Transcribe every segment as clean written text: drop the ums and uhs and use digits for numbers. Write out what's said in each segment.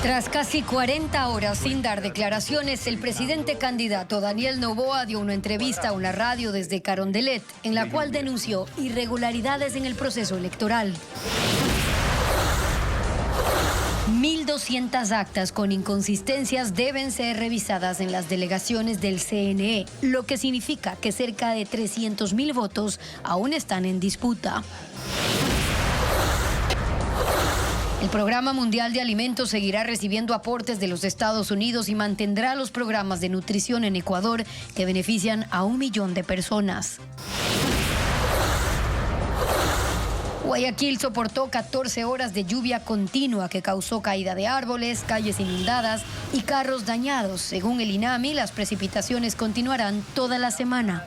Tras casi 40 horas sin dar declaraciones, el presidente candidato Daniel Noboa dio una entrevista a una radio desde Carondelet, en la cual denunció irregularidades en el proceso electoral. 1.200 actas con inconsistencias deben ser revisadas en las delegaciones del CNE, lo que significa que cerca de 300.000 votos aún están en disputa. El Programa Mundial de Alimentos seguirá recibiendo aportes de los Estados Unidos y mantendrá los programas de nutrición en Ecuador que benefician a 1 millón de personas. Guayaquil soportó 14 horas de lluvia continua que causó caída de árboles, calles inundadas y carros dañados. Según el INAMI, las precipitaciones continuarán toda la semana.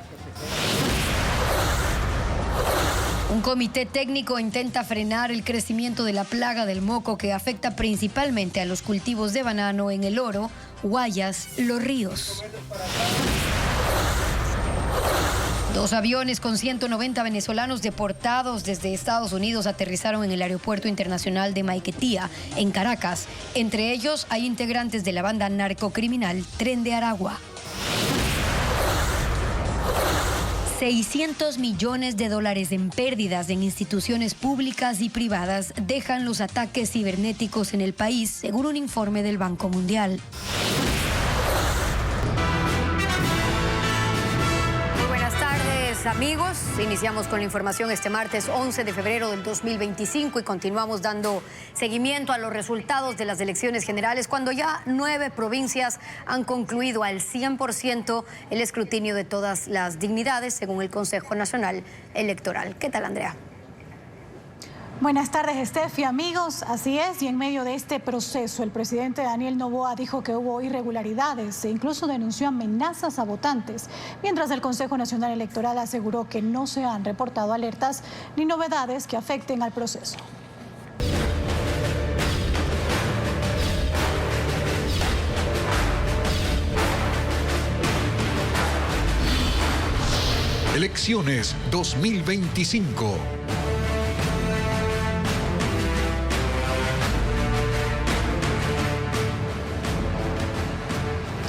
Un comité técnico intenta frenar el crecimiento de la plaga del moco que afecta principalmente a los cultivos de banano en El Oro, Guayas, Los Ríos. 2 aviones con 190 venezolanos deportados desde Estados Unidos aterrizaron en el Aeropuerto Internacional de Maiquetía, en Caracas. Entre ellos hay integrantes de la banda narcocriminal Tren de Aragua. 600 millones de dólares en pérdidas en instituciones públicas y privadas dejan los ataques cibernéticos en el país, según un informe del Banco Mundial. Amigos, iniciamos con la información este martes 11 de febrero del 2025 y continuamos dando seguimiento a los resultados de las elecciones generales cuando ya 9 provincias han concluido al 100% el escrutinio de todas las dignidades según el Consejo Nacional Electoral. ¿Qué tal, Andrea? Buenas tardes, Steffi, amigos. Así es, y en medio de este proceso, el presidente Daniel Noboa dijo que hubo irregularidades e incluso denunció amenazas a votantes, mientras el Consejo Nacional Electoral aseguró que no se han reportado alertas ni novedades que afecten al proceso. Elecciones 2025.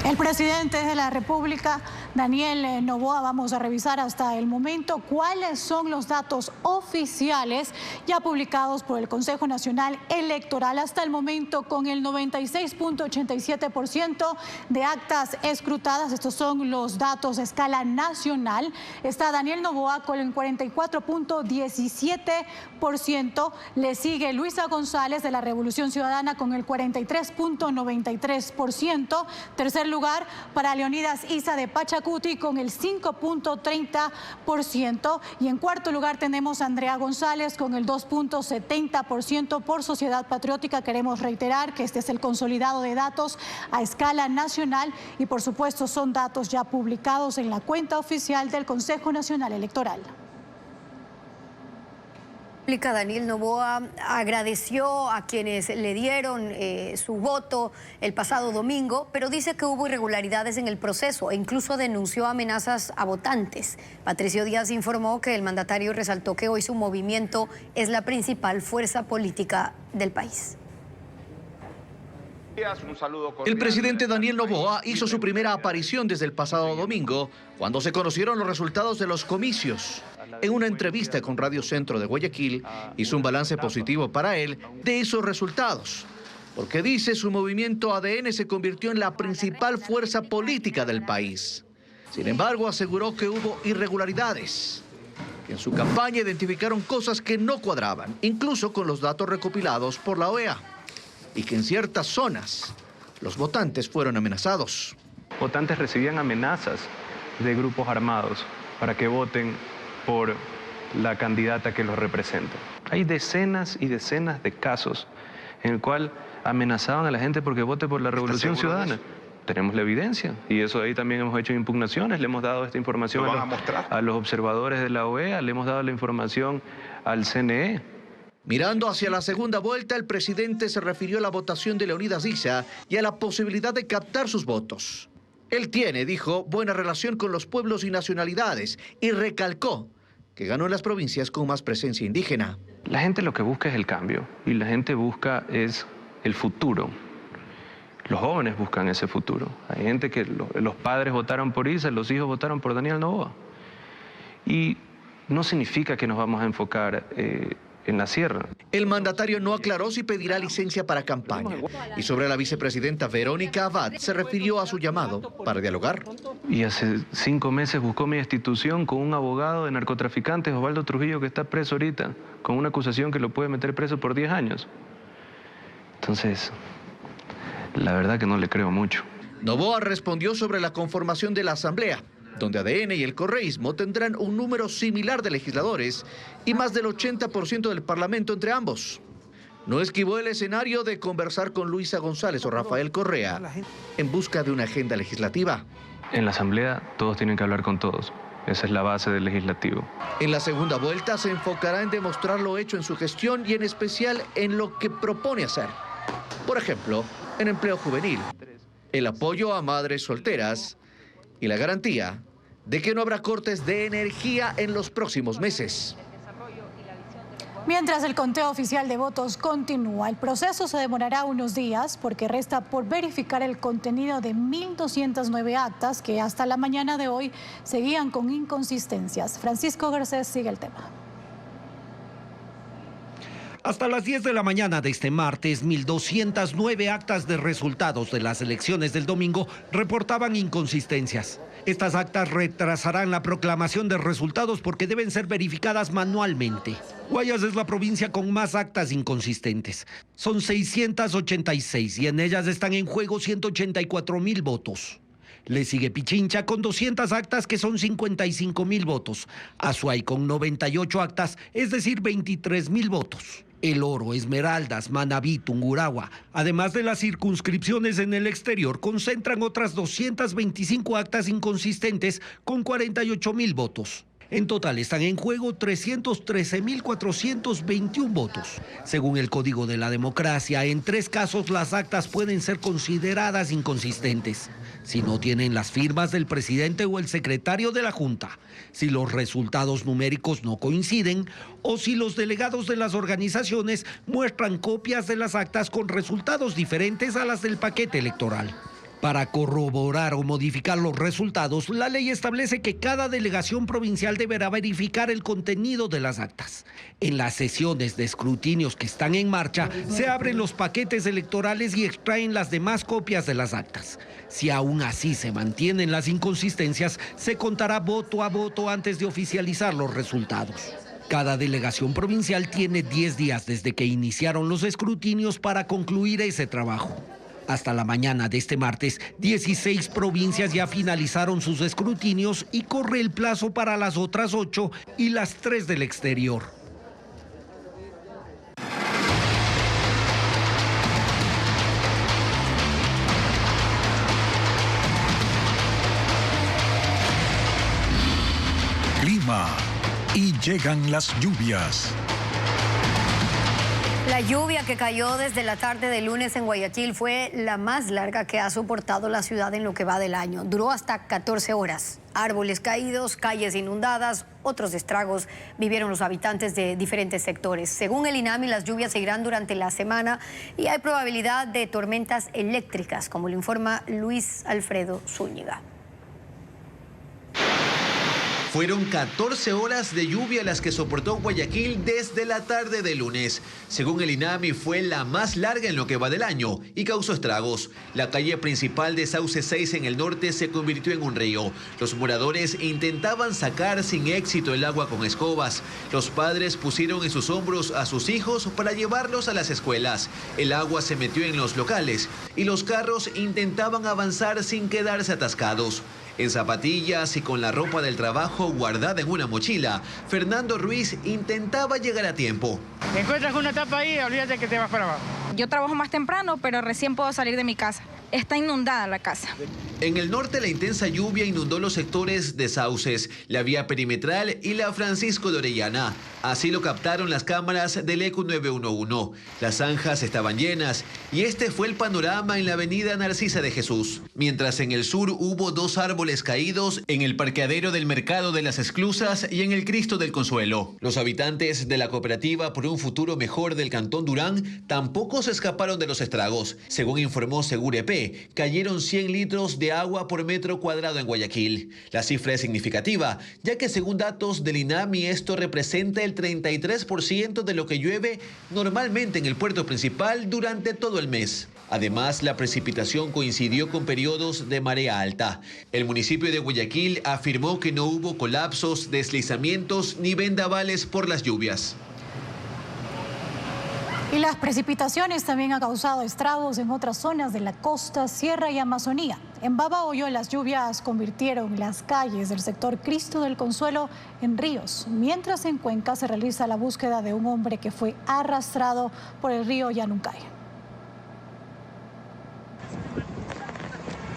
El presidente de la República, Daniel Noboa, vamos a revisar hasta el momento cuáles son los datos oficiales ya publicados por el Consejo Nacional Electoral hasta el momento, con el 96.87% de actas escrutadas. Estos son los datos a escala nacional. Está Daniel Noboa con el 44.17%. Le sigue Luisa González de la Revolución Ciudadana con el 43.93%. Tercer lugar para Leonidas Isa de Pachacuti con el 5.30%. Y en cuarto lugar tenemos a Andrea González con el 2.70% por Sociedad Patriótica. Queremos reiterar que este es el consolidado de datos a escala nacional y por supuesto son datos ya publicados en la cuenta oficial del Consejo Nacional Electoral. Daniel Noboa agradeció a quienes le dieron su voto el pasado domingo, pero dice que hubo irregularidades en el proceso e incluso denunció amenazas a votantes. Patricio Díaz informó que el mandatario resaltó que hoy su movimiento es la principal fuerza política del país. El presidente Daniel Noboa hizo su primera aparición desde el pasado domingo, cuando se conocieron los resultados de los comicios. En una entrevista con Radio Centro de Guayaquil, hizo un balance positivo para él de esos resultados, porque dice su movimiento ADN se convirtió en la principal fuerza política del país. Sin embargo, aseguró que hubo irregularidades, que en su campaña identificaron cosas que no cuadraban, incluso con los datos recopilados por la OEA, y que en ciertas zonas los votantes fueron amenazados. Votantes recibían amenazas de grupos armados para que voten por la candidata que los representa. Hay decenas y decenas de casos en el cual amenazaban a la gente porque vote por la Revolución Ciudadana. Tenemos la evidencia y eso ahí también hemos hecho impugnaciones, le hemos dado esta información a los observadores de la OEA, le hemos dado la información al CNE. Mirando hacia la segunda vuelta, el presidente se refirió a la votación de Leonidas Isa y a la posibilidad de captar sus votos. Él tiene, dijo, buena relación con los pueblos y nacionalidades y recalcó que ganó en las provincias con más presencia indígena. La gente lo que busca es el cambio y la gente busca es el futuro. Los jóvenes buscan ese futuro. Hay gente que los padres votaron por Isa, los hijos votaron por Daniel Noboa. Y no significa que nos vamos a enfocar en la sierra. El mandatario no aclaró si pedirá licencia para campaña. Y sobre la vicepresidenta Verónica Abad se refirió a su llamado para dialogar. Y hace 5 meses buscó mi institución con un abogado de narcotraficantes, Osvaldo Trujillo, que está preso ahorita, con una acusación que lo puede meter preso por 10 años. Entonces, la verdad que no le creo mucho. Noboa respondió sobre la conformación de la Asamblea, donde ADN y el correísmo tendrán un número similar de legisladores y más del 80% del Parlamento entre ambos. No esquivó el escenario de conversar con Luisa González o Rafael Correa en busca de una agenda legislativa. En la Asamblea todos tienen que hablar con todos. Esa es la base del legislativo. En la segunda vuelta se enfocará en demostrar lo hecho en su gestión y en especial en lo que propone hacer. Por ejemplo, en empleo juvenil, el apoyo a madres solteras y la garantía de que no habrá cortes de energía en los próximos meses. Mientras el conteo oficial de votos continúa, el proceso se demorará unos días porque resta por verificar el contenido de 1.209 actas que hasta la mañana de hoy seguían con inconsistencias. Francisco Garcés sigue el tema. Hasta las 10 de la mañana de este martes, 1.209 actas de resultados de las elecciones del domingo reportaban inconsistencias. Estas actas retrasarán la proclamación de resultados porque deben ser verificadas manualmente. Guayas es la provincia con más actas inconsistentes. Son 686 y en ellas están en juego 184.000 votos. Le sigue Pichincha con 200 actas que son 55.000 votos. Azuay con 98 actas, es decir, 23.000 votos. El Oro, Esmeraldas, Manabí, Tungurahua, además de las circunscripciones en el exterior, concentran otras 225 actas inconsistentes con 48.000 votos. En total están en juego 313.421 votos. Según el Código de la Democracia, en 3 casos las actas pueden ser consideradas inconsistentes. Si no tienen las firmas del presidente o el secretario de la Junta, si los resultados numéricos no coinciden o si los delegados de las organizaciones muestran copias de las actas con resultados diferentes a las del paquete electoral. Para corroborar o modificar los resultados, la ley establece que cada delegación provincial deberá verificar el contenido de las actas. En las sesiones de escrutinios que están en marcha, se abren los paquetes electorales y extraen las demás copias de las actas. Si aún así se mantienen las inconsistencias, se contará voto a voto antes de oficializar los resultados. Cada delegación provincial tiene 10 días desde que iniciaron los escrutinios para concluir ese trabajo. Hasta la mañana de este martes, 16 provincias ya finalizaron sus escrutinios y corre el plazo para las otras 8 y las 3 del exterior. Clima y llegan las lluvias. La lluvia que cayó desde la tarde del lunes en Guayaquil fue la más larga que ha soportado la ciudad en lo que va del año. Duró hasta 14 horas. Árboles caídos, calles inundadas, otros estragos vivieron los habitantes de diferentes sectores. Según el INAMI, las lluvias seguirán durante la semana y hay probabilidad de tormentas eléctricas, como lo informa Luis Alfredo Zúñiga. Fueron 14 horas de lluvia las que soportó Guayaquil desde la tarde del lunes. Según el INAMI, fue la más larga en lo que va del año y causó estragos. La calle principal de Sauce 6 en el norte se convirtió en un río. Los moradores intentaban sacar sin éxito el agua con escobas. Los padres pusieron en sus hombros a sus hijos para llevarlos a las escuelas. El agua se metió en los locales y los carros intentaban avanzar sin quedarse atascados. En zapatillas y con la ropa del trabajo guardada en una mochila, Fernando Ruiz intentaba llegar a tiempo. Encuentras una tapa ahí, olvídate que te vas para abajo. Yo trabajo más temprano, pero recién puedo salir de mi casa. Está inundada la casa. En el norte, la intensa lluvia inundó los sectores de Sauces, la vía perimetral y la Francisco de Orellana. Así lo captaron las cámaras del ECU 911. Las zanjas estaban llenas y este fue el panorama en la avenida Narcisa de Jesús. Mientras en el sur hubo 2 árboles caídos en el parqueadero del Mercado de las Esclusas y en el Cristo del Consuelo. Los habitantes de la cooperativa por un futuro mejor del Cantón Durán tampoco se escaparon de los estragos. Según informó Seguro EP, Ibagué, cayeron 100 litros de agua por metro cuadrado en Guayaquil. La cifra es significativa, ya que según datos del INAMI esto representa el 33% de lo que llueve normalmente en el puerto principal durante todo el mes. Además, la precipitación coincidió con periodos de marea alta. El municipio de Guayaquil afirmó que no hubo colapsos, deslizamientos ni vendavales por las lluvias. Y las precipitaciones también han causado estragos en otras zonas de la costa, sierra y Amazonía. En Babahoyo, las lluvias convirtieron las calles del sector Cristo del Consuelo en ríos, mientras en Cuenca se realiza la búsqueda de un hombre que fue arrastrado por el río Yanuncay.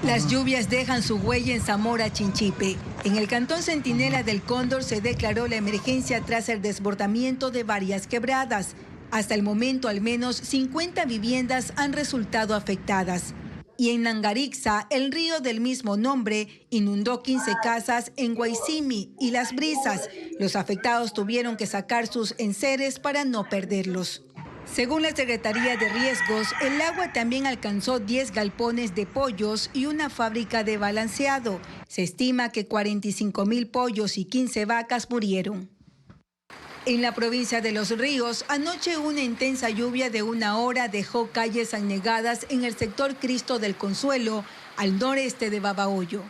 Las lluvias dejan su huella en Zamora Chinchipe. En el cantón Centinela del Cóndor se declaró la emergencia tras el desbordamiento de varias quebradas. Hasta el momento, al menos 50 viviendas han resultado afectadas. Y en Nangarixa, el río del mismo nombre inundó 15 casas en Guaysimi y Las Brisas. Los afectados tuvieron que sacar sus enseres para no perderlos. Según la Secretaría de Riesgos, el agua también alcanzó 10 galpones de pollos y una fábrica de balanceado. Se estima que 45,000 pollos y 15 vacas murieron. En la provincia de Los Ríos, anoche una intensa lluvia de 1 hora dejó calles anegadas en el sector Cristo del Consuelo, al noreste de Babahoyo.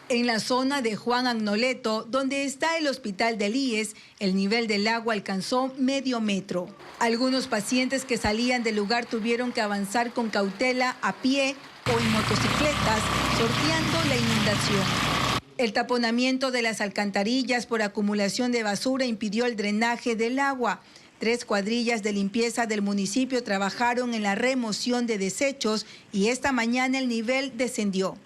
En la zona de Juan Agnoleto, donde está el hospital del IES, el nivel del agua alcanzó medio metro. Algunos pacientes que salían del lugar tuvieron que avanzar con cautela a pie o en motocicletas, sorteando la inundación. El taponamiento de las alcantarillas por acumulación de basura impidió el drenaje del agua. 3 cuadrillas de limpieza del municipio trabajaron en la remoción de desechos y esta mañana el nivel descendió.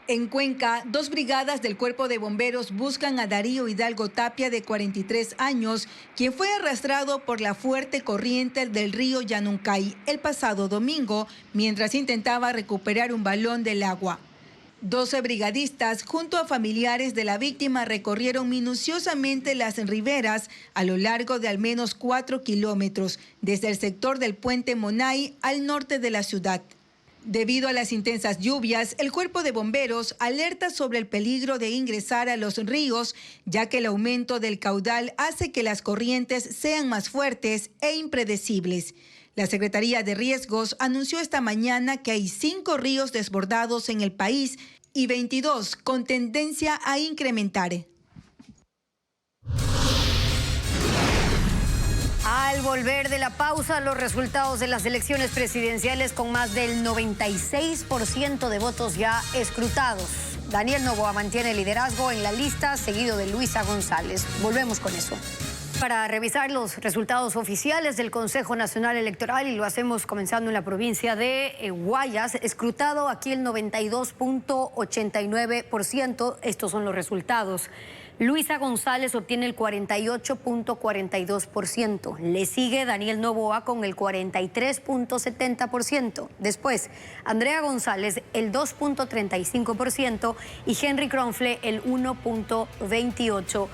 En Cuenca, 2 brigadas del Cuerpo de Bomberos buscan a Darío Hidalgo Tapia, de 43 años, quien fue arrastrado por la fuerte corriente del río Yanuncay el pasado domingo, mientras intentaba recuperar un balón del agua. 12 brigadistas, junto a familiares de la víctima, recorrieron minuciosamente las riberas a lo largo de al menos 4 kilómetros, desde el sector del puente Monay al norte de la ciudad. Debido a las intensas lluvias, el Cuerpo de Bomberos alerta sobre el peligro de ingresar a los ríos, ya que el aumento del caudal hace que las corrientes sean más fuertes e impredecibles. La Secretaría de Riesgos anunció esta mañana que hay 5 ríos desbordados en el país y 22 con tendencia a incrementar. Al volver de la pausa, los resultados de las elecciones presidenciales con más del 96% de votos ya escrutados. Daniel Noboa mantiene el liderazgo en la lista, seguido de Luisa González. Volvemos con eso. Para revisar los resultados oficiales del Consejo Nacional Electoral, y lo hacemos comenzando en la provincia de Guayas, escrutado aquí el 92.89%. Estos son los resultados. Luisa González obtiene el 48.42%. Le sigue Daniel Noboa con el 43.70%. Después, Andrea González el 2.35% y Henry Kronfle el 1.28%.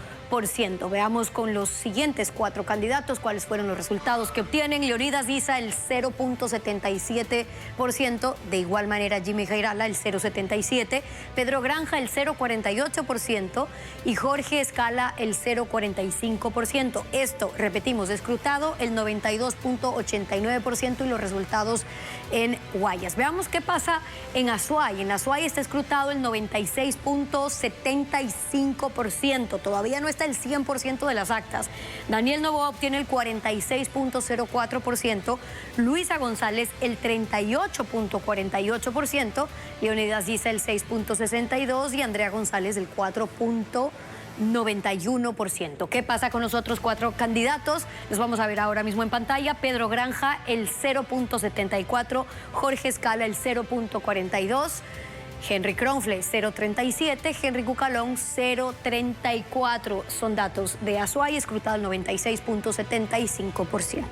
Veamos con los siguientes 4 candidatos cuáles fueron los resultados que obtienen. Leonidas Diza el 0.77%, de igual manera Jimmy Jairala el 0.77%, Pedro Granja el 0.48% y Jorge Escala el 0.45%. Esto, repetimos, escrutado el 92.89% y los resultados en Guayas. Veamos qué pasa en Azuay. En Azuay está escrutado el 96.75%. Todavía no está el 100% de las actas. Daniel Noboa obtiene el 46.04%, Luisa González el 38.48%, Leonidas Diza el 6.62% y Andrea González el 4.91%. ¿Qué pasa con los otros 4 candidatos? Los vamos a ver ahora mismo en pantalla. Pedro Granja el 0.74%, Jorge Escala el 0.42%, Henry Kronfle 0.37%, Henry Cucalón 0.34%. Son datos de Azuay, escrutado el 96.75%.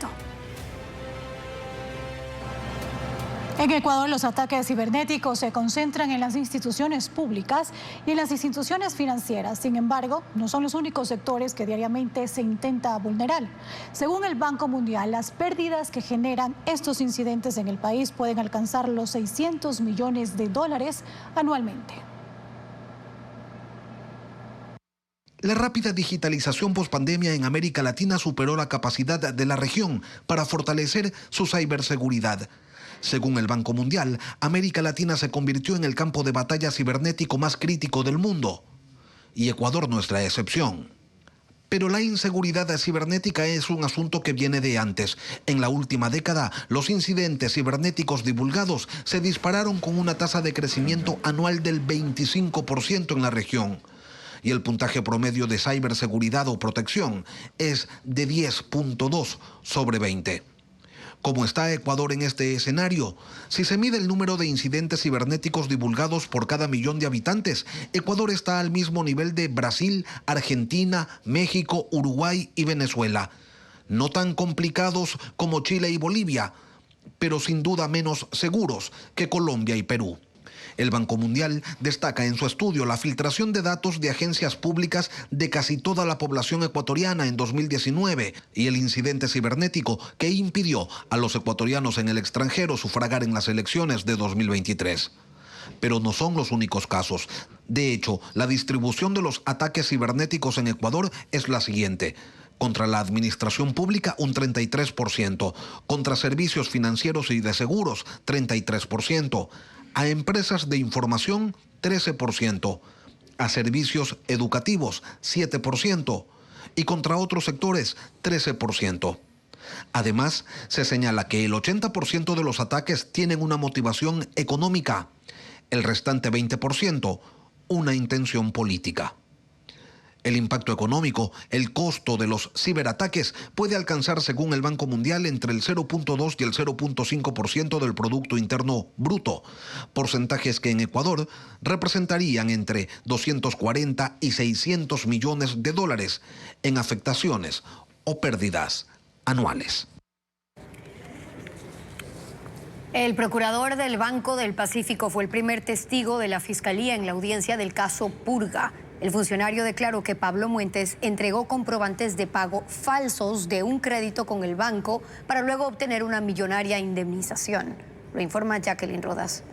En Ecuador, los ataques cibernéticos se concentran en las instituciones públicas y en las instituciones financieras. Sin embargo, no son los únicos sectores que diariamente se intenta vulnerar. Según el Banco Mundial, las pérdidas que generan estos incidentes en el país pueden alcanzar los 600 millones de dólares anualmente. La rápida digitalización pospandemia en América Latina superó la capacidad de la región para fortalecer su ciberseguridad. Según el Banco Mundial, América Latina se convirtió en el campo de batalla cibernético más crítico del mundo. Y Ecuador no es la excepción. Pero la inseguridad cibernética es un asunto que viene de antes. En la última década, los incidentes cibernéticos divulgados se dispararon con una tasa de crecimiento anual del 25% en la región. Y el puntaje promedio de ciberseguridad o protección es de 10.2 sobre 20. ¿Cómo está Ecuador en este escenario? Si se mide el número de incidentes cibernéticos divulgados por cada millón de habitantes, Ecuador está al mismo nivel de Brasil, Argentina, México, Uruguay y Venezuela. No tan complicados como Chile y Bolivia, pero sin duda menos seguros que Colombia y Perú. El Banco Mundial destaca en su estudio la filtración de datos de agencias públicas de casi toda la población ecuatoriana en 2019 y el incidente cibernético que impidió a los ecuatorianos en el extranjero sufragar en las elecciones de 2023. Pero no son los únicos casos. De hecho, la distribución de los ataques cibernéticos en Ecuador es la siguiente. Contra la administración pública, un 33%. Contra servicios financieros y de seguros, 33%. A empresas de información, 13%, a servicios educativos, 7%, y contra otros sectores, 13%. Además, se señala que el 80% de los ataques tienen una motivación económica, el restante 20%, una intención política. El impacto económico, el costo de los ciberataques puede alcanzar, según el Banco Mundial, entre el 0.2 y el 0.5% del Producto Interno Bruto, porcentajes que en Ecuador representarían entre 240 y 600 millones de dólares en afectaciones o pérdidas anuales. El procurador del Banco del Pacífico fue el primer testigo de la Fiscalía en la audiencia del caso Purga. El funcionario declaró que Pablo Muentes entregó comprobantes de pago falsos de un crédito con el banco para luego obtener una millonaria indemnización. Lo informa Jacqueline Rodas.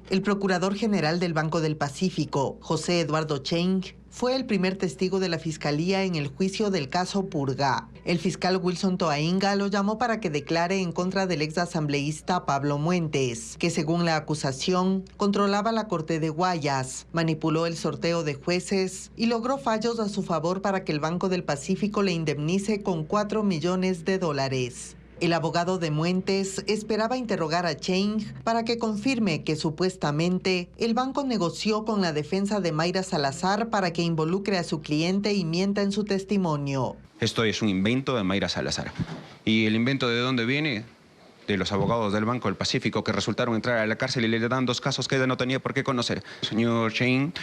El procurador general del Banco del Pacífico, José Eduardo Cheng, fue el primer testigo de la Fiscalía en el juicio del caso Purga. El fiscal Wilson Toainga lo llamó para que declare en contra del exasambleísta Pablo Muentes, que según la acusación controlaba la Corte de Guayas, manipuló el sorteo de jueces y logró fallos a su favor para que el Banco del Pacífico le indemnice con 4 millones de dólares. El abogado de Muentes esperaba interrogar a Cheng para que confirme que supuestamente el banco negoció con la defensa de Mayra Salazar para que involucre a su cliente y mienta en su testimonio. Esto es un invento de Mayra Salazar. ¿Y el invento de dónde viene? De los abogados del Banco del Pacífico que resultaron entrar a la cárcel y le dan 2 casos que ella no tenía por qué conocer. Señor Cheng,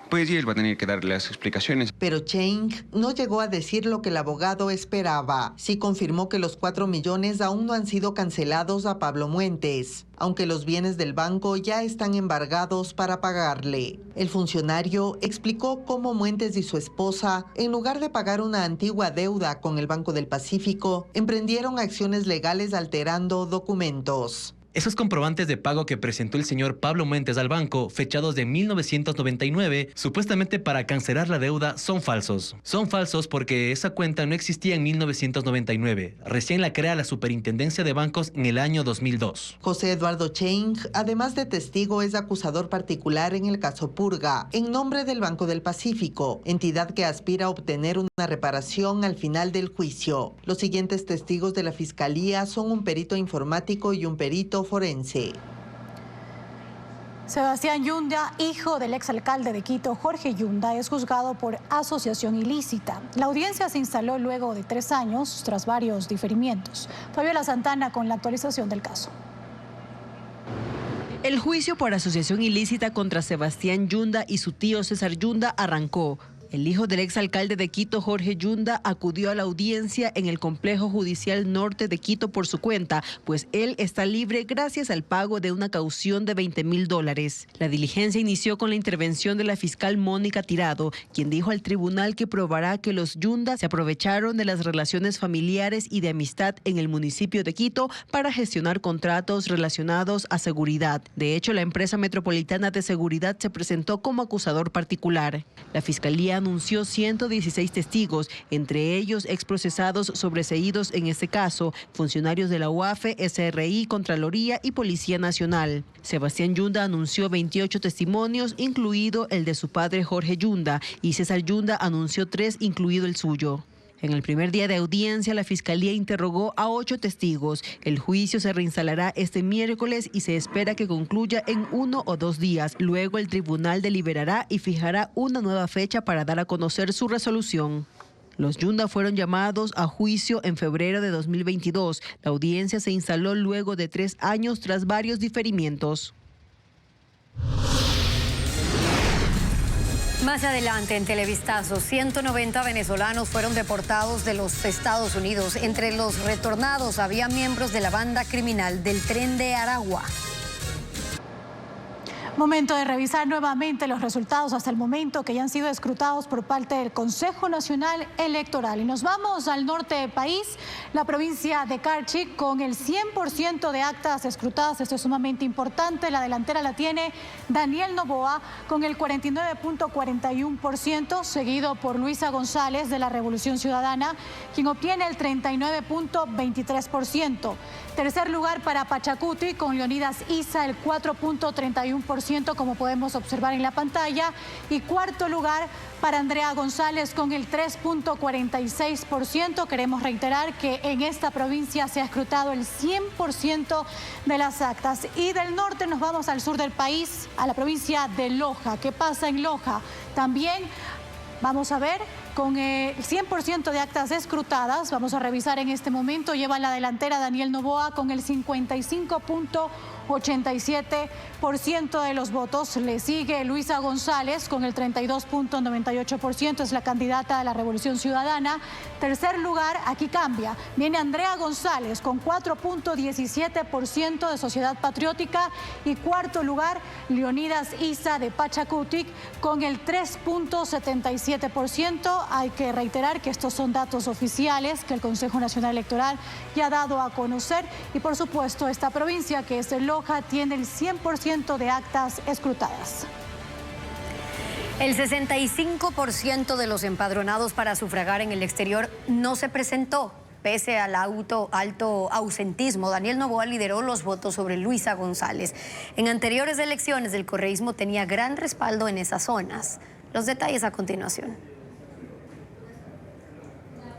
pues y él va a tener que darle las explicaciones. Pero Cheng no llegó a decir lo que el abogado esperaba. Sí confirmó que los 4 millones aún no han sido cancelados a Pablo Muentes, aunque los bienes del banco ya están embargados para pagarle. El funcionario explicó cómo Muentes y su esposa, en lugar de pagar una antigua deuda con el Banco del Pacífico, emprendieron acciones legales alterando documentos. Esos comprobantes de pago que presentó el señor Pablo Muentes al banco, fechados de 1999, supuestamente para cancelar la deuda, son falsos. Son falsos porque esa cuenta no existía en 1999. Recién la crea la Superintendencia de Bancos en el año 2002. José Eduardo Cheng, además de testigo, es acusador particular en el caso Purga, en nombre del Banco del Pacífico, entidad que aspira a obtener una reparación al final del juicio. Los siguientes testigos de la Fiscalía son un perito informático y un perito forense. Sebastián Yunda, hijo del exalcalde de Quito, Jorge Yunda, es juzgado por asociación ilícita. La audiencia se instaló luego de 3 años, tras varios diferimientos. Fabiola Santana con la actualización del caso. El juicio por asociación ilícita contra Sebastián Yunda y su tío César Yunda arrancó. El hijo del exalcalde de Quito, Jorge Yunda, acudió a la audiencia en el Complejo Judicial Norte de Quito por su cuenta, pues él está libre gracias al pago de una caución de $20,000. La diligencia inició con la intervención de la fiscal Mónica Tirado, quien dijo al tribunal que probará que los Yunda se aprovecharon de las relaciones familiares y de amistad en el municipio de Quito para gestionar contratos relacionados a seguridad. De hecho, la empresa metropolitana de seguridad se presentó como acusador particular. La fiscalía anunció 116 testigos, entre ellos exprocesados sobreseídos en este caso, funcionarios de la UAFE, SRI, Contraloría y Policía Nacional. Sebastián Yunda anunció 28 testimonios, incluido el de su padre Jorge Yunda, y César Yunda anunció 3, incluido el suyo. En el primer día de audiencia, la Fiscalía interrogó a 8 testigos. El juicio se reinstalará este miércoles y se espera que concluya en 1 o 2 días. Luego el tribunal deliberará y fijará una nueva fecha para dar a conocer su resolución. Los Yunda fueron llamados a juicio en febrero de 2022. La audiencia se instaló luego de 3 años tras varios diferimientos. Más adelante en Televistazo, 190 venezolanos fueron deportados de los Estados Unidos. Entre los retornados había miembros de la banda criminal del Tren de Aragua. Momento de revisar nuevamente los resultados hasta el momento que ya han sido escrutados por parte del Consejo Nacional Electoral. Y nos vamos al norte del país, la provincia de Carchi, con el 100% de actas escrutadas. Esto es sumamente importante. La delantera la tiene Daniel Noboa con el 49.41%, seguido por Luisa González de la Revolución Ciudadana, quien obtiene el 39.23%. Tercer lugar para Pachacuti con Leonidas Issa, el 4.31%, como podemos observar en la pantalla. Y cuarto lugar para Andrea González con el 3.46%. Queremos reiterar que en esta provincia se ha escrutado el 100% de las actas. Y del norte nos vamos al sur del país, a la provincia de Loja. ¿Qué pasa en Loja? También vamos a ver con el 100% de actas escrutadas. Vamos a revisar en este momento. Lleva la delantera Daniel Noboa con el 55.87% de los votos. Le sigue Luisa González con el 32.98%. Es la candidata de la Revolución Ciudadana. Tercer lugar, aquí cambia. Viene Andrea González con 4.17% de Sociedad Patriótica. Y cuarto lugar, Leonidas Issa de Pachacutic con el 3.77%. Hay que reiterar que estos son datos oficiales que el Consejo Nacional Electoral ya ha dado a conocer. Y por supuesto, esta provincia, que es de Loja, tiene el 100% de actas escrutadas. El 65% de los empadronados para sufragar en el exterior no se presentó. Pese al alto ausentismo, Daniel Noboa lideró los votos sobre Luisa González. En anteriores elecciones, el correísmo tenía gran respaldo en esas zonas. Los detalles a continuación.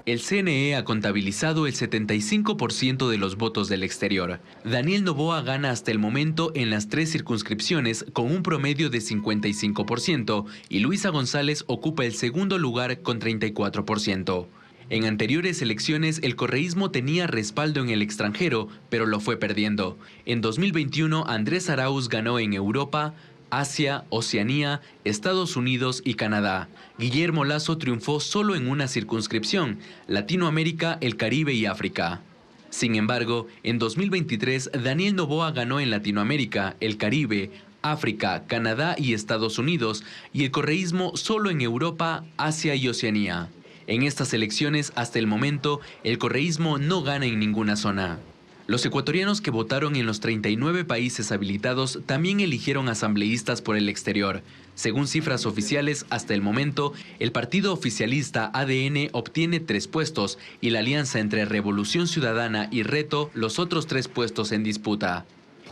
El CNE ha contabilizado el 75% de los votos del exterior. Daniel Noboa gana hasta el momento en las 3 circunscripciones con un promedio de 55% y Luisa González ocupa el segundo lugar con 34%. En anteriores elecciones, el correísmo tenía respaldo en el extranjero, pero lo fue perdiendo. En 2021, Andrés Arauz ganó en Europa, Asia, Oceanía, Estados Unidos y Canadá. Guillermo Lasso triunfó solo en una circunscripción, Latinoamérica, el Caribe y África. Sin embargo, en 2023, Daniel Noboa ganó en Latinoamérica, el Caribe, África, Canadá y Estados Unidos, y el correísmo solo en Europa, Asia y Oceanía. En estas elecciones, hasta el momento, el correísmo no gana en ninguna zona. Los ecuatorianos que votaron en los 39 países habilitados también eligieron asambleístas por el exterior. Según cifras oficiales, hasta el momento, el partido oficialista ADN obtiene 3 puestos y la alianza entre Revolución Ciudadana y Reto los otros 3 puestos en disputa.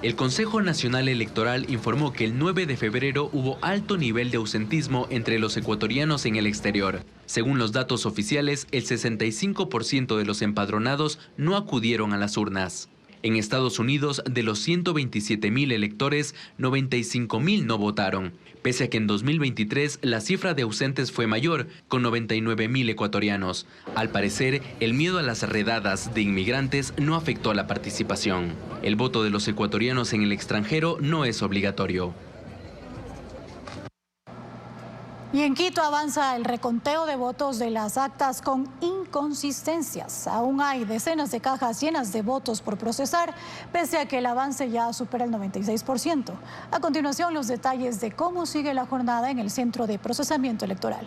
El Consejo Nacional Electoral informó que el 9 de febrero hubo alto nivel de ausentismo entre los ecuatorianos en el exterior. Según los datos oficiales, el 65% de los empadronados no acudieron a las urnas. En Estados Unidos, de los 127,000 electores, 95,000 no votaron, pese a que en 2023 la cifra de ausentes fue mayor, con 99,000 ecuatorianos. Al parecer, el miedo a las redadas de inmigrantes no afectó a la participación. El voto de los ecuatorianos en el extranjero no es obligatorio. Y en Quito avanza el reconteo de votos de las actas con inconsistencias. Aún hay decenas de cajas llenas de votos por procesar, pese a que el avance ya supera el 96%. A continuación, los detalles de cómo sigue la jornada en el Centro de Procesamiento Electoral.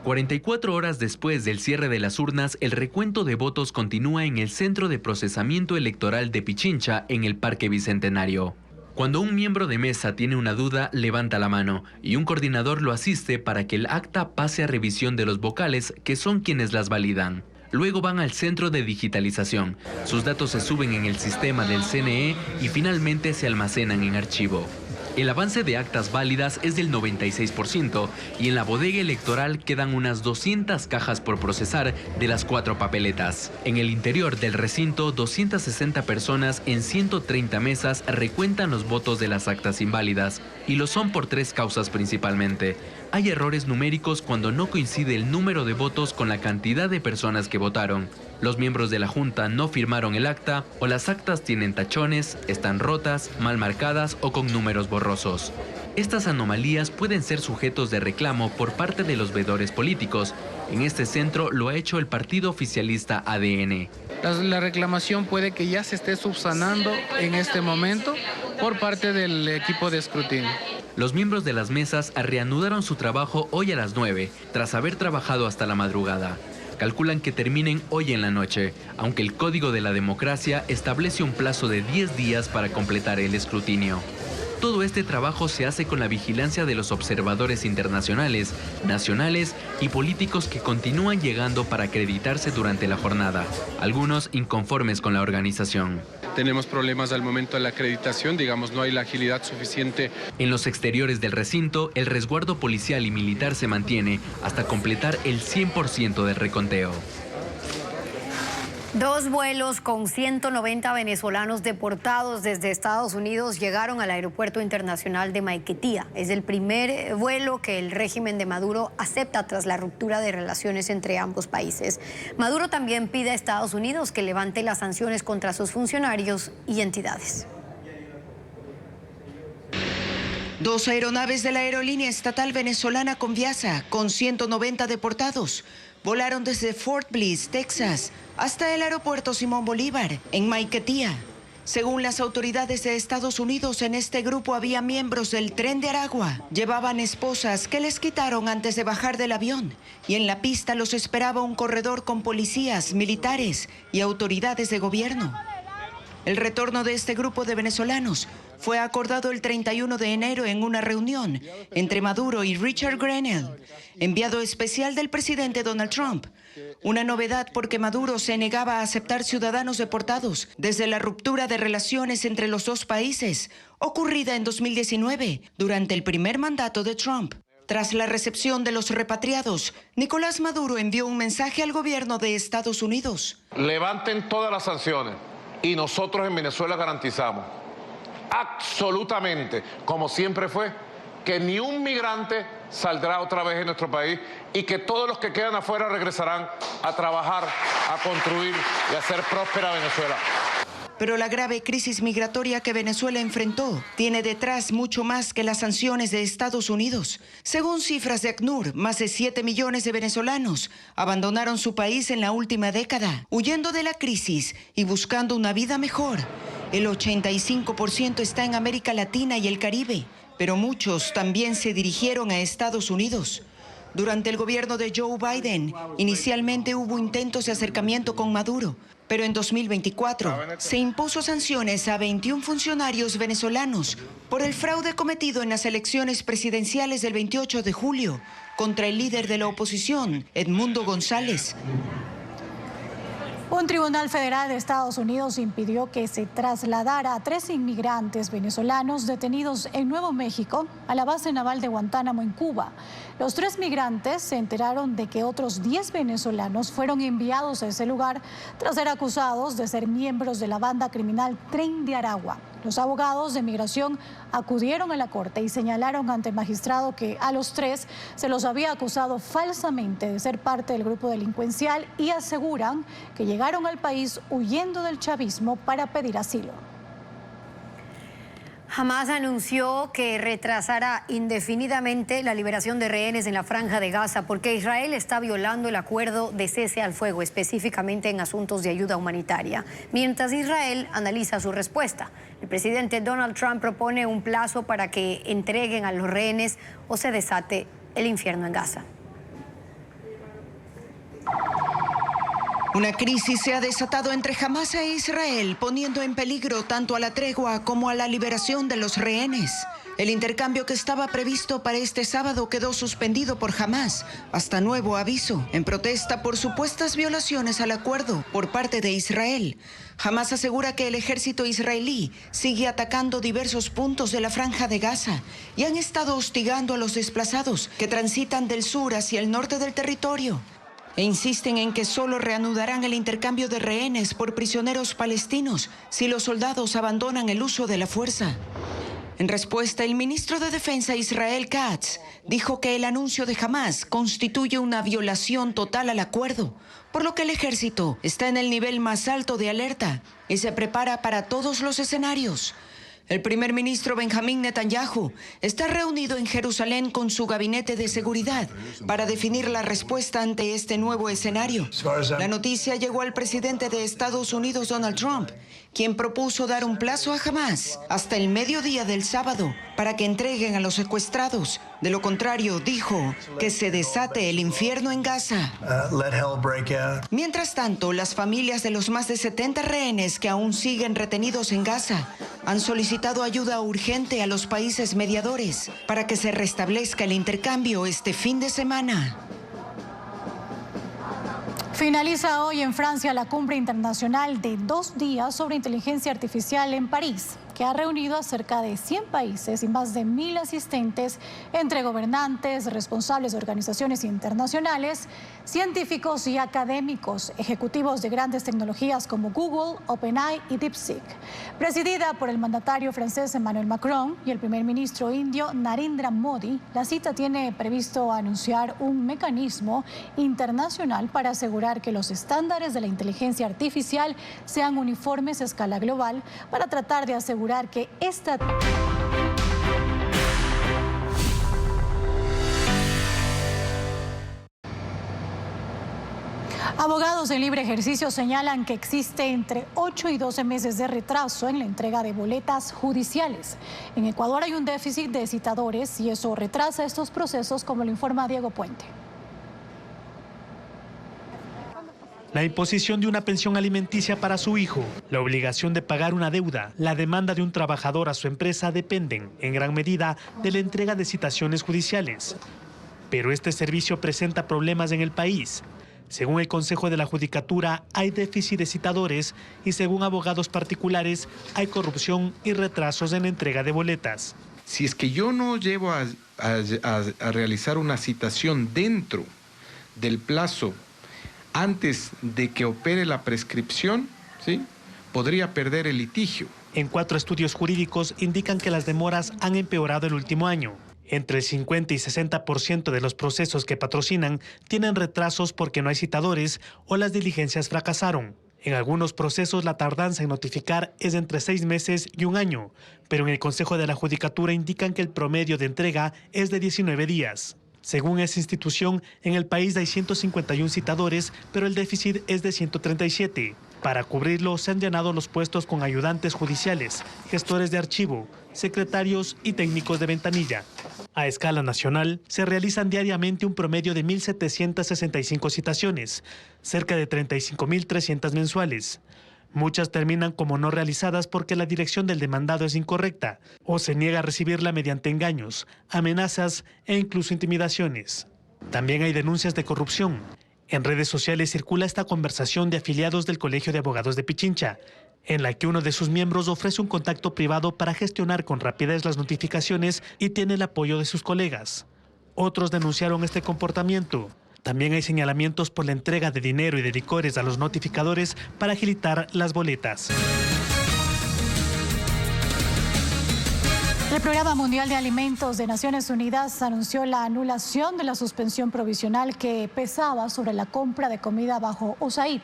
44 horas después del cierre de las urnas, el recuento de votos continúa en el Centro de Procesamiento Electoral de Pichincha, en el Parque Bicentenario. Cuando un miembro de mesa tiene una duda, levanta la mano y un coordinador lo asiste para que el acta pase a revisión de los vocales, que son quienes las validan. Luego van al centro de digitalización. Sus datos se suben en el sistema del CNE y finalmente se almacenan en archivo. El avance de actas válidas es del 96% y en la bodega electoral quedan unas 200 cajas por procesar de las 4 papeletas. En el interior del recinto, 260 personas en 130 mesas recuentan los votos de las actas inválidas, y lo son por 3 causas principalmente. Hay errores numéricos cuando no coincide el número de votos con la cantidad de personas que votaron. Los miembros de la Junta no firmaron el acta, o las actas tienen tachones, están rotas, mal marcadas o con números borrosos. Estas anomalías pueden ser sujetos de reclamo por parte de los veedores políticos. En este centro lo ha hecho el partido oficialista ADN. La reclamación puede que ya se esté subsanando en este momento por parte del equipo de escrutinio. Los miembros de las mesas reanudaron su trabajo hoy a las 9, tras haber trabajado hasta la madrugada. Calculan que terminen hoy en la noche, aunque el Código de la Democracia establece un plazo de 10 días para completar el escrutinio. Todo este trabajo se hace con la vigilancia de los observadores internacionales, nacionales y políticos que continúan llegando para acreditarse durante la jornada, algunos inconformes con la organización. Tenemos problemas al momento de la acreditación, digamos, no hay la agilidad suficiente. En los exteriores del recinto, el resguardo policial y militar se mantiene hasta completar el 100% del reconteo. 2 vuelos con 190 venezolanos deportados desde Estados Unidos llegaron al Aeropuerto Internacional de Maiquetía. Es el primer vuelo que el régimen de Maduro acepta tras la ruptura de relaciones entre ambos países. Maduro también pide a Estados Unidos que levante las sanciones contra sus funcionarios y entidades. 2 aeronaves de la aerolínea estatal venezolana Conviasa, con 190 deportados, volaron desde Fort Bliss, Texas, hasta el aeropuerto Simón Bolívar, en Maiquetía. Según las autoridades de Estados Unidos, en este grupo había miembros del Tren de Aragua. Llevaban esposas que les quitaron antes de bajar del avión, y en la pista los esperaba un corredor con policías, militares y autoridades de gobierno. El retorno de este grupo de venezolanos fue acordado el 31 de enero en una reunión entre Maduro y Richard Grenell, enviado especial del presidente Donald Trump. Una novedad porque Maduro se negaba a aceptar ciudadanos deportados desde la ruptura de relaciones entre los dos países, ocurrida en 2019, durante el primer mandato de Trump. Tras la recepción de los repatriados, Nicolás Maduro envió un mensaje al gobierno de Estados Unidos. Levanten todas las sanciones y nosotros en Venezuela garantizamos absolutamente, como siempre fue, que ni un migrante saldrá otra vez en nuestro país y que todos los que quedan afuera regresarán a trabajar, a construir y a hacer próspera Venezuela. Pero la grave crisis migratoria que Venezuela enfrentó tiene detrás mucho más que las sanciones de Estados Unidos. Según cifras de ACNUR, más de 7 millones de venezolanos abandonaron su país en la última década, huyendo de la crisis y buscando una vida mejor. El 85% está en América Latina y el Caribe, pero muchos también se dirigieron a Estados Unidos. Durante el gobierno de Joe Biden, inicialmente hubo intentos de acercamiento con Maduro, pero en 2024 se impuso sanciones a 21 funcionarios venezolanos por el fraude cometido en las elecciones presidenciales del 28 de julio contra el líder de la oposición, Edmundo González. Un tribunal federal de Estados Unidos impidió que se trasladara a 3 inmigrantes venezolanos detenidos en Nuevo México a la base naval de Guantánamo en Cuba. Los 3 migrantes se enteraron de que otros 10 venezolanos fueron enviados a ese lugar tras ser acusados de ser miembros de la banda criminal Tren de Aragua. Los abogados de migración acudieron a la corte y señalaron ante el magistrado que a los 3 se los había acusado falsamente de ser parte del grupo delincuencial y aseguran que llegaron al país huyendo del chavismo para pedir asilo. Hamás anunció que retrasará indefinidamente la liberación de rehenes en la Franja de Gaza porque Israel está violando el acuerdo de cese al fuego, específicamente en asuntos de ayuda humanitaria, mientras Israel analiza su respuesta. El presidente Donald Trump propone un plazo para que entreguen a los rehenes o se desate el infierno en Gaza. Una crisis se ha desatado entre Hamás e Israel, poniendo en peligro tanto a la tregua como a la liberación de los rehenes. El intercambio que estaba previsto para este sábado quedó suspendido por Hamás, hasta nuevo aviso, en protesta por supuestas violaciones al acuerdo por parte de Israel. Hamás asegura que el ejército israelí sigue atacando diversos puntos de la Franja de Gaza y han estado hostigando a los desplazados que transitan del sur hacia el norte del territorio. E insisten en que solo reanudarán el intercambio de rehenes por prisioneros palestinos si los soldados abandonan el uso de la fuerza. En respuesta, el ministro de Defensa Israel Katz dijo que el anuncio de Hamás constituye una violación total al acuerdo, por lo que el ejército está en el nivel más alto de alerta y se prepara para todos los escenarios. El primer ministro Benjamín Netanyahu está reunido en Jerusalén con su gabinete de seguridad para definir la respuesta ante este nuevo escenario. La noticia llegó al presidente de Estados Unidos, Donald Trump, quien propuso dar un plazo a Hamás hasta el mediodía del sábado para que entreguen a los secuestrados. De lo contrario, dijo que se desate el infierno en Gaza. Mientras tanto, las familias de los más de 70 rehenes que aún siguen retenidos en Gaza han solicitado ayuda urgente a los países mediadores para que se restablezca el intercambio este fin de semana. Finaliza hoy en Francia la cumbre internacional de 2 días sobre inteligencia artificial en París, que ha reunido a cerca de 100 países y más de 1000 asistentes entre gobernantes, responsables de organizaciones internacionales, científicos y académicos, ejecutivos de grandes tecnologías como Google, OpenAI y DeepSeek. Presidida por el mandatario francés Emmanuel Macron y el primer ministro indio Narendra Modi, la cita tiene previsto anunciar un mecanismo internacional para asegurar que los estándares de la inteligencia artificial sean uniformes a escala global para tratar de asegurar que esta... Abogados en libre ejercicio señalan que existe entre 8 y 12 meses de retraso en la entrega de boletas judiciales. En Ecuador hay un déficit de citadores y eso retrasa estos procesos, como lo informa Diego Puente. La imposición de una pensión alimenticia para su hijo, la obligación de pagar una deuda, la demanda de un trabajador a su empresa dependen, en gran medida, de la entrega de citaciones judiciales. Pero este servicio presenta problemas en el país. Según el Consejo de la Judicatura, hay déficit de citadores y según abogados particulares, hay corrupción y retrasos en la entrega de boletas. Si es que yo no llevo a realizar una citación dentro del plazo antes de que opere la prescripción, ¿sí?, podría perder el litigio. En 4 estudios jurídicos indican que las demoras han empeorado el último año. Entre el 50 y 60% de los procesos que patrocinan tienen retrasos porque no hay citadores o las diligencias fracasaron. En algunos procesos la tardanza en notificar es de entre 6 meses y 1 año, pero en el Consejo de la Judicatura indican que el promedio de entrega es de 19 días. Según esa institución, en el país hay 151 citadores, pero el déficit es de 137. Para cubrirlo, se han llenado los puestos con ayudantes judiciales, gestores de archivo, secretarios y técnicos de ventanilla. A escala nacional, se realizan diariamente un promedio de 1.765 citaciones, cerca de 35.300 mensuales. Muchas terminan como no realizadas porque la dirección del demandado es incorrecta o se niega a recibirla mediante engaños, amenazas e incluso intimidaciones. También hay denuncias de corrupción. En redes sociales circula esta conversación de afiliados del Colegio de Abogados de Pichincha, en la que uno de sus miembros ofrece un contacto privado para gestionar con rapidez las notificaciones y tiene el apoyo de sus colegas. Otros denunciaron este comportamiento. También hay señalamientos por la entrega de dinero y de licores a los notificadores para agilitar las boletas. El Programa Mundial de Alimentos de Naciones Unidas anunció la anulación de la suspensión provisional que pesaba sobre la compra de comida bajo USAID.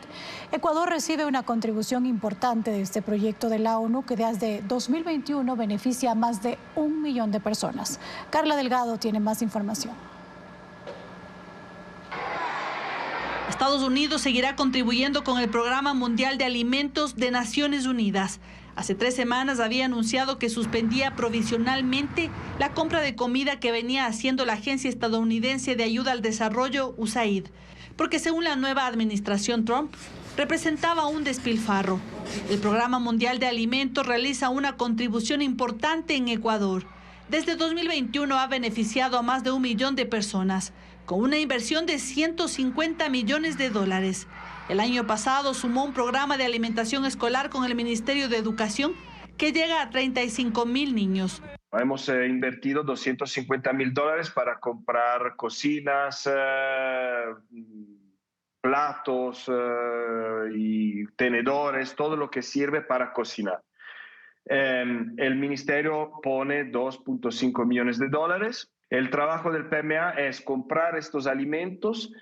Ecuador recibe una contribución importante de este proyecto de la ONU que desde 2021 beneficia a más de 1 millón de personas. Carla Delgado tiene más información. Estados Unidos seguirá contribuyendo con el Programa Mundial de Alimentos de Naciones Unidas. Hace 3 semanas había anunciado que suspendía provisionalmente la compra de comida que venía haciendo la Agencia Estadounidense de Ayuda al Desarrollo, USAID, porque según la nueva administración Trump, representaba un despilfarro. El Programa Mundial de Alimentos realiza una contribución importante en Ecuador. Desde 2021 ha beneficiado a más de 1 millón de personas, con una inversión de 150 millones de dólares. El año pasado sumó un programa de alimentación escolar con el Ministerio de Educación que llega a 35,000 niños. Hemos invertido $250,000 para comprar cocinas, platos y tenedores, todo lo que sirve para cocinar. El ministerio pone $2.5 millones. El trabajo del PMA es comprar estos alimentos,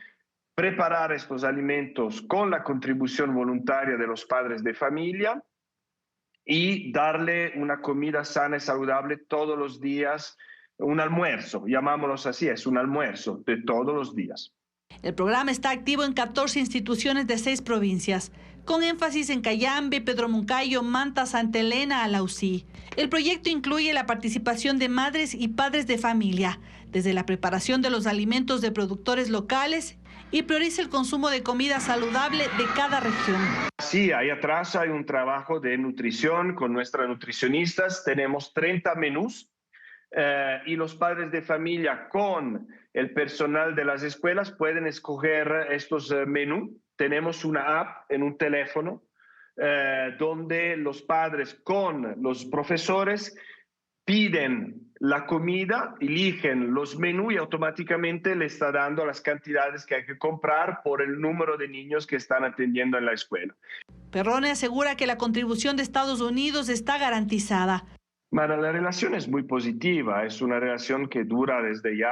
preparar estos alimentos con la contribución voluntaria de los padres de familia y darle una comida sana y saludable todos los días, un almuerzo, llamámoslo así, es un almuerzo de todos los días. El programa está activo en 14 instituciones de 6 provincias, con énfasis en Cayambe, Pedro Moncayo, Manta, Santa Elena, Alausí. El proyecto incluye la participación de madres y padres de familia, desde la preparación de los alimentos de productores locales y prioriza el consumo de comida saludable de cada región. Sí, ahí atrás hay un trabajo de nutrición con nuestras nutricionistas. Tenemos 30 menús y los padres de familia con el personal de las escuelas pueden escoger estos menús. Tenemos una app en un teléfono donde los padres con los profesores piden la comida, eligen los menús y automáticamente le está dando las cantidades que hay que comprar por el número de niños que están atendiendo en la escuela. Perrone asegura que la contribución de Estados Unidos está garantizada. Bueno, la relación es muy positiva, es una relación que dura desde ya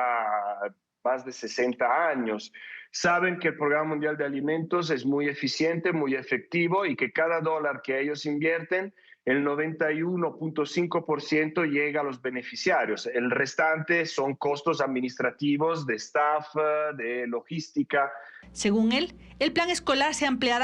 más de 60 años. Saben que el Programa Mundial de Alimentos es muy eficiente, muy efectivo y que cada dólar que ellos invierten, el 91.5% llega a los beneficiarios. El restante son costos administrativos, de staff, de logística. Según él, el plan escolar se ampliará